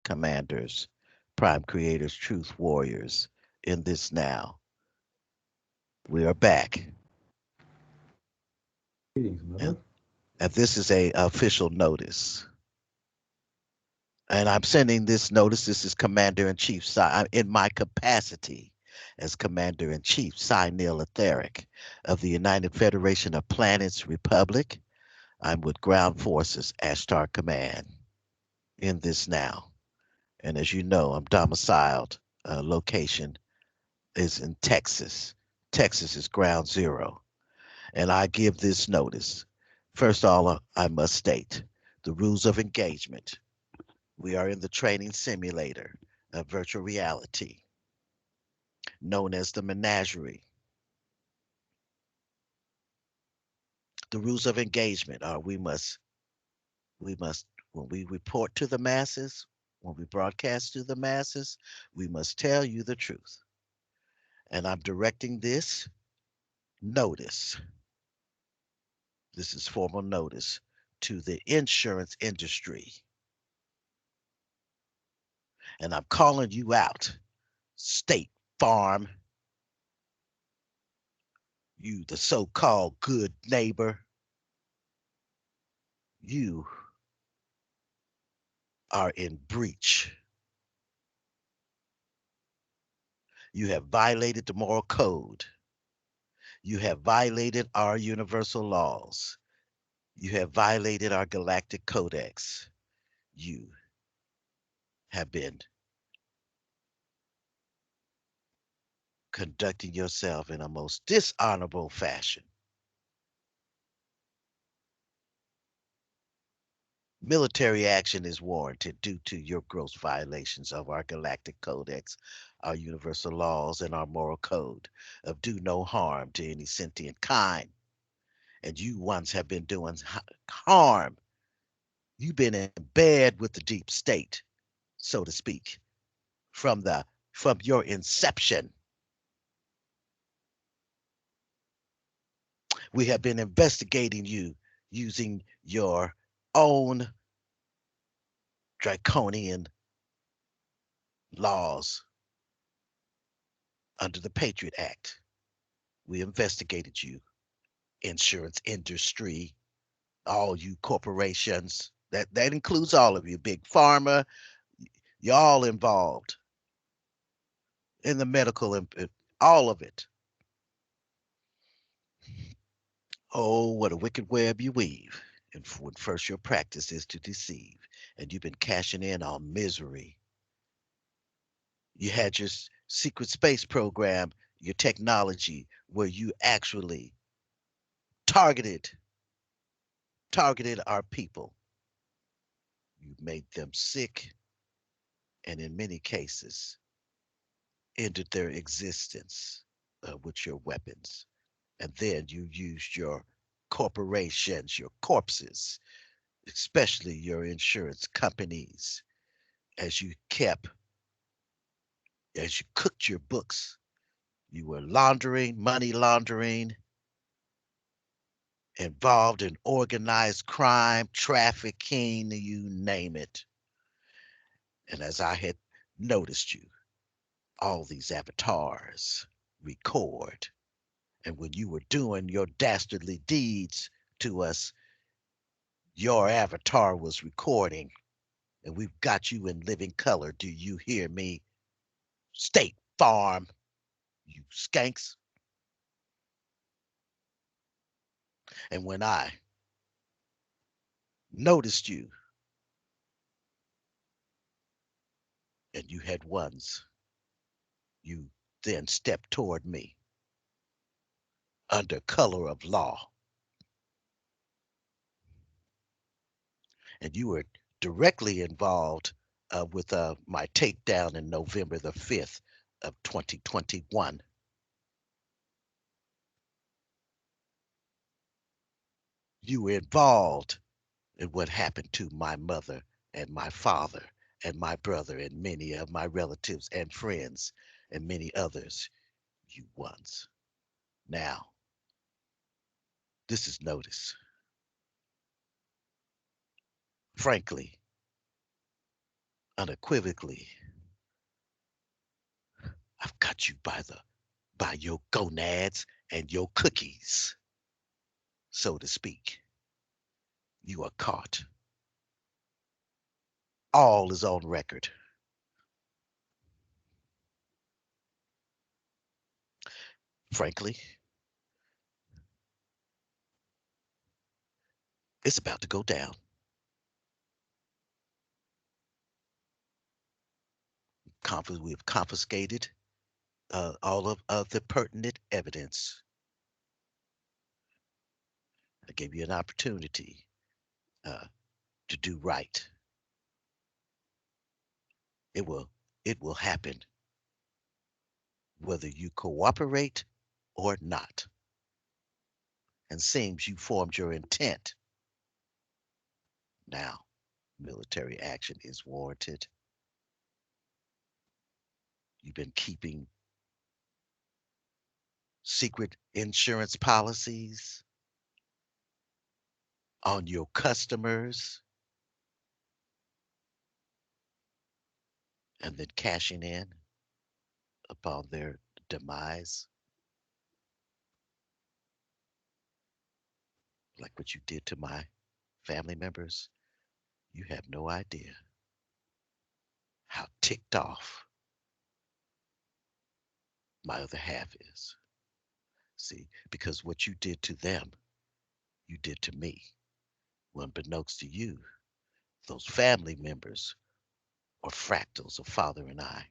commanders, prime creators, truth warriors in this now. We are back. Greetings, And, mother. and this is a official notice. And I'm sending this notice. This is Commander in Chief, in my capacity as Commander in Chief, Neil Etheric of the United Federation of Planets Republic. I'm with Ground Forces, Ashtar Command, in this now. And as you know, I'm domiciled. Location is in Texas. Texas is ground zero. And I give this notice. First of all, I must state the rules of engagement. We are in the training simulator of virtual reality, known as the menagerie. The rules of engagement are we must, when we report to the masses, when we broadcast to the masses, we must tell you the truth. And I'm directing this notice, this is formal notice, to the insurance industry. And I'm calling you out, State Farm, you, the so called good neighbor, you are in breach. You have violated the moral code. You have violated our universal laws. You have violated our galactic codex. You have been conducting yourself in a most dishonorable fashion. Military action is warranted due to your gross violations of our galactic codex, our universal laws, and our moral code of do no harm to any sentient kind. And you once have been doing harm. You've been in bed with the deep state, so to speak, from the from your inception. We have been investigating you using your own draconian laws under the Patriot Act. We investigated you, insurance industry, all you corporations. That includes all of you, big pharma. You're all involved in the medical, all of it. Oh, what a wicked web you weave. And when first your practice is to deceive, and you've been cashing in on misery. You had your secret space program, your technology, where you actually targeted targeted our people. You made them sick, and in many cases, ended their existence with your weapons. And then you used your corporations, your corpses, especially your insurance companies, as you kept, as you cooked your books. You were laundering, money laundering, involved in organized crime, trafficking, you name it. And as I had noticed you, all these avatars record. And when you were doing your dastardly deeds to us, your avatar was recording. And we've got you in living color. Do you hear me? State Farm, you skanks. And when I noticed you and you had ones, you then stepped toward me under color of law. And you were directly involved with my takedown in November the 5th of 2021. You were involved in what happened to my mother and my father and my brother and many of my relatives and friends and many others. You once. Now, this is notice. Frankly, unequivocally, I've got you by your gonads and your cookies, so to speak. You are caught. All is on record. Frankly, it's about to go down. We've confiscated all of the pertinent evidence. I gave you an opportunity uh, to do right. It will it will happen whether you cooperate or not. And seems you formed your intent. Now, military action is warranted. You've been keeping secret insurance policies on your customers and then cashing in upon their demise, like what you did to my family members. You have no idea how ticked off my other half is. See, because what you did to them, you did to me. Unbeknownst to you, those family members are fractals of Father and I,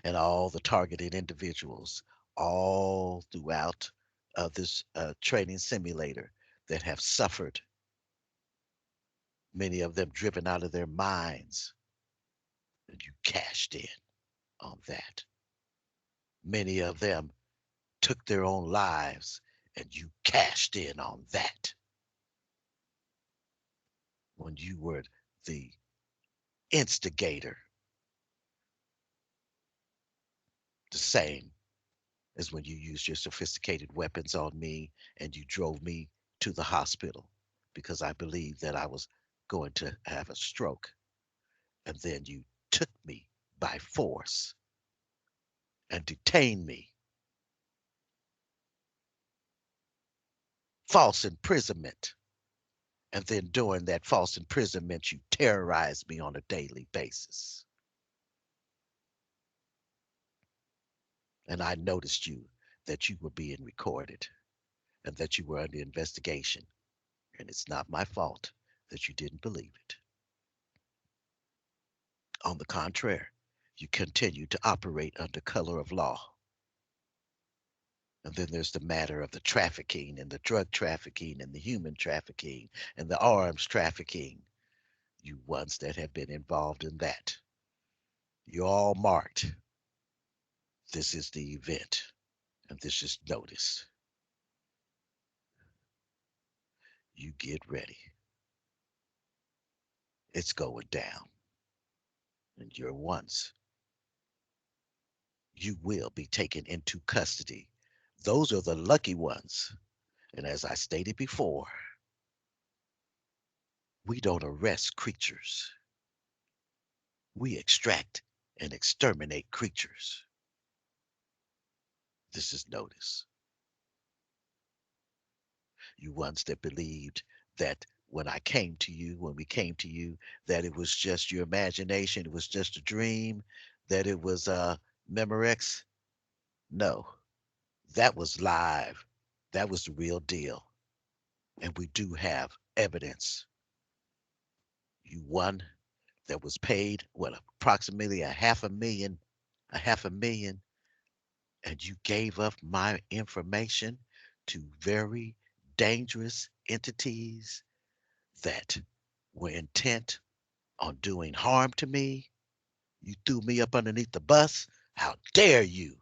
and all the targeted individuals all throughout this training simulator that have suffered, many of them driven out of their minds, and you cashed in on that. Many of them took their own lives, and you cashed in on that when you were the instigator, the same as when you used your sophisticated weapons on me and you drove me to the hospital because I believed that I was going to have a stroke. And then you took me by force and detained me, false imprisonment. And then during that false imprisonment, you terrorized me on a daily basis. And I noticed that you were being recorded and that you were under investigation. And it's not my fault that you didn't believe it. On the contrary, you continue to operate under color of law. And then there's the matter of the trafficking and the drug trafficking and the human trafficking and the arms trafficking. You ones that have been involved in that. You're all marked. This is the event. And this is notice. You get ready. It's going down. And you're ones. You will be taken into custody. Those are the lucky ones. And as I stated before, we don't arrest creatures. We extract and exterminate creatures. This is notice. You ones that believed that when we came to you, that it was just your imagination, it was just a dream, that it was Memorex. No, that was live. That was the real deal. And we do have evidence. You one that was paid what approximately a half a million, and you gave up my information to very dangerous entities that were intent on doing harm to me. You threw me up underneath the bus. How dare you?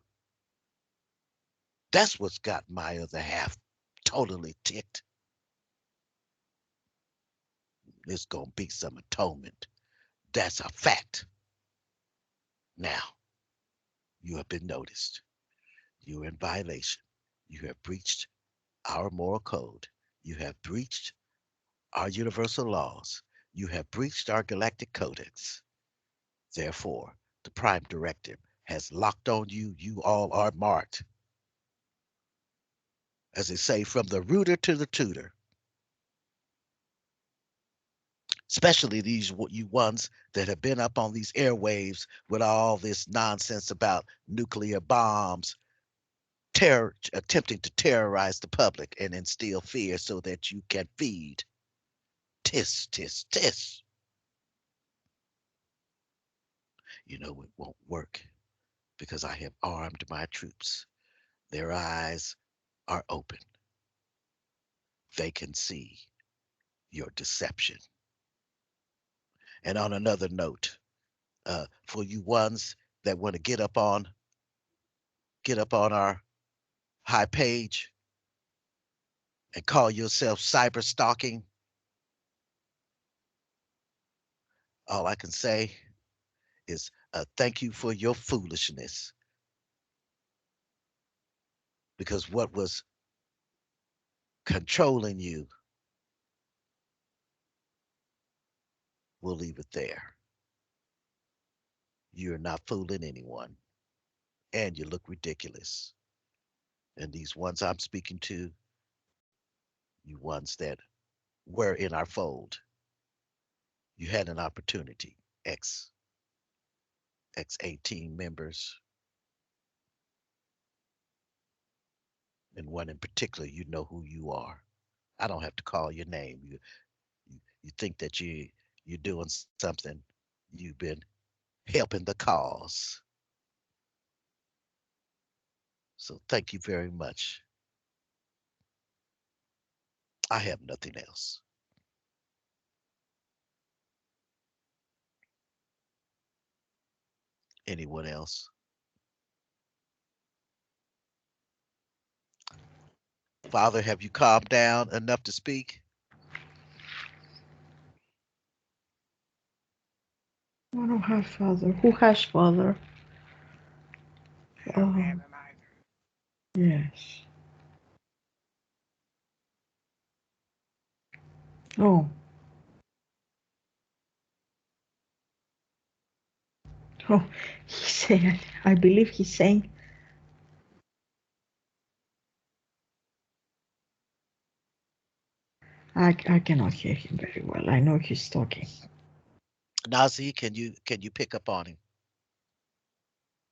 That's what's got my other half totally ticked. There's going to be some atonement. That's a fact. Now, you have been noticed. You're in violation. You have breached our moral code. You have breached our universal laws. You have breached our galactic codex. Therefore, the Prime Directive has locked on you. You all are marked. As they say, from the rooter to the tutor. Especially these you ones that have been up on these airwaves with all this nonsense about nuclear bombs, terror, attempting to terrorize the public and instill fear so that you can feed. Tis, tis, tis. You know it won't work because I have armed my troops. Their eyes are open. They can see your deception. And on another note, for you ones that want to get up on our high page and call yourself cyber stalking, all I can say is thank you for your foolishness. Because what was controlling you, we'll leave it there. You're not fooling anyone, and you look ridiculous. And these ones I'm speaking to, you ones that were in our fold, you had an opportunity. X X18 members, and one in particular, you know who you are. I don't have to call your name. You think that you're doing something. You've been helping the cause. So thank you very much. I have nothing else. Anyone else? Father, have you calmed down enough to speak? I don't have father. Who has father? I don't have Oh, him either. yes. Oh, oh, he said, I believe he's saying, I cannot hear him very well. I know he's talking. Nazi, can you pick up on him?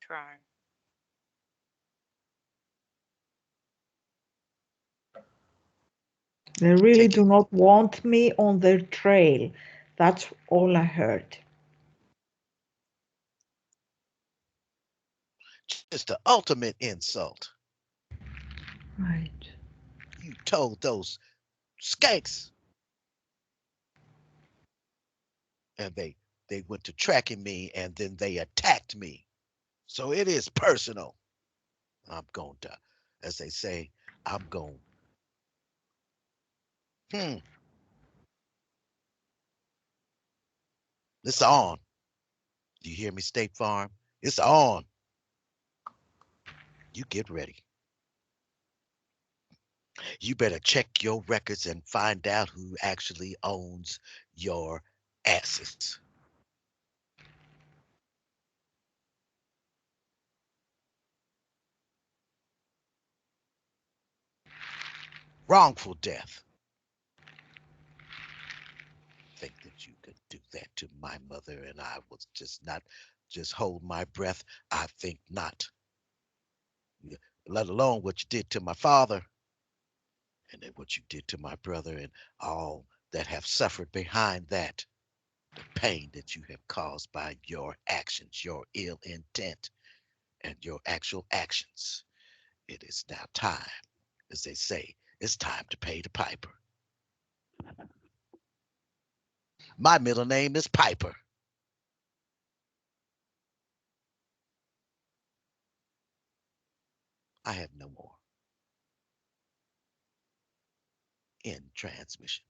Trying. They really Take it do not want me on their trail. That's all I heard. just the ultimate insult. Right. You told those skanks, and they went to tracking me, and then they attacked me. So it is personal. I'm going to, as they say, I'm going. Hmm, it's on. Do you hear me, State Farm? It's on. You get ready. You better check your records and find out who actually owns your asses. Wrongful death. Think that you could do that to my mother, and I was just not, just hold my breath. I think not. Let alone what you did to my father, and then what you did to my brother, and all that have suffered behind that. The pain that you have caused by your actions, your ill intent, and your actual actions. It is now time, as they say, it's time to pay the piper. My middle name is Piper. I have no more in transmission.